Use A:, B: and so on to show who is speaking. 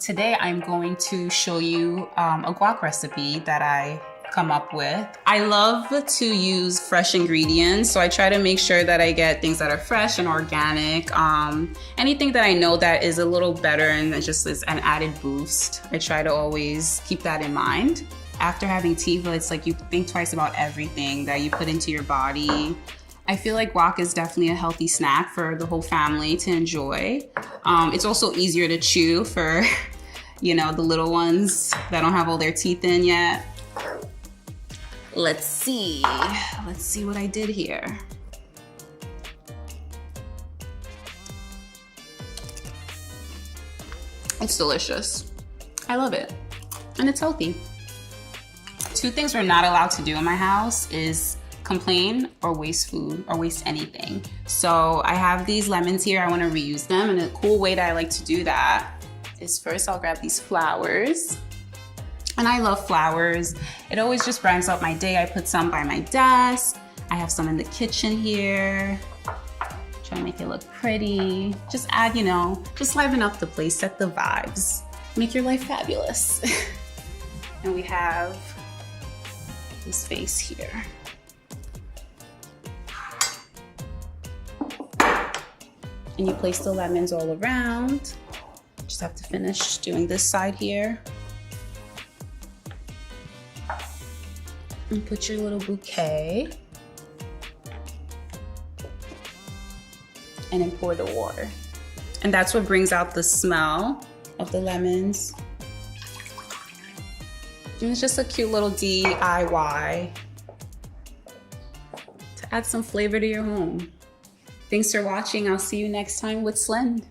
A: Today I'm going to show you a guac recipe that I come up with. I love to use fresh ingredients, so I try to make sure that I get things that are fresh and organic. Anything that I know that is a little better and that just is an added boost, I try to always keep that in mind. After having Tiva, it's like you think twice about everything that you put into your body. I feel like guac is definitely a healthy snack for the whole family to enjoy. It's also easier to chew for, you know, the little ones that don't have all their teeth in yet. Let's see what I did here. It's delicious. I love it, and it's healthy. Two things we're not allowed to do in my house is complain or waste food or waste anything. So I have these lemons here, I wanna reuse them, and a cool way that I like to do that is first I'll grab these flowers. And I love flowers. It always just brightens up my day. I put some by my desk. I have some in the kitchen here. Try to make it look pretty. Just add, you know, just liven up the place, set the vibes. Make your life fabulous. And we have this vase here. And you place the lemons all around. Just have to finish doing this side here. And put your little bouquet. And then pour the water. And that's what brings out the smell of the lemons. And it's just a cute little DIY to add some flavor to your home. Thanks for watching. I'll see you next time with Slynd.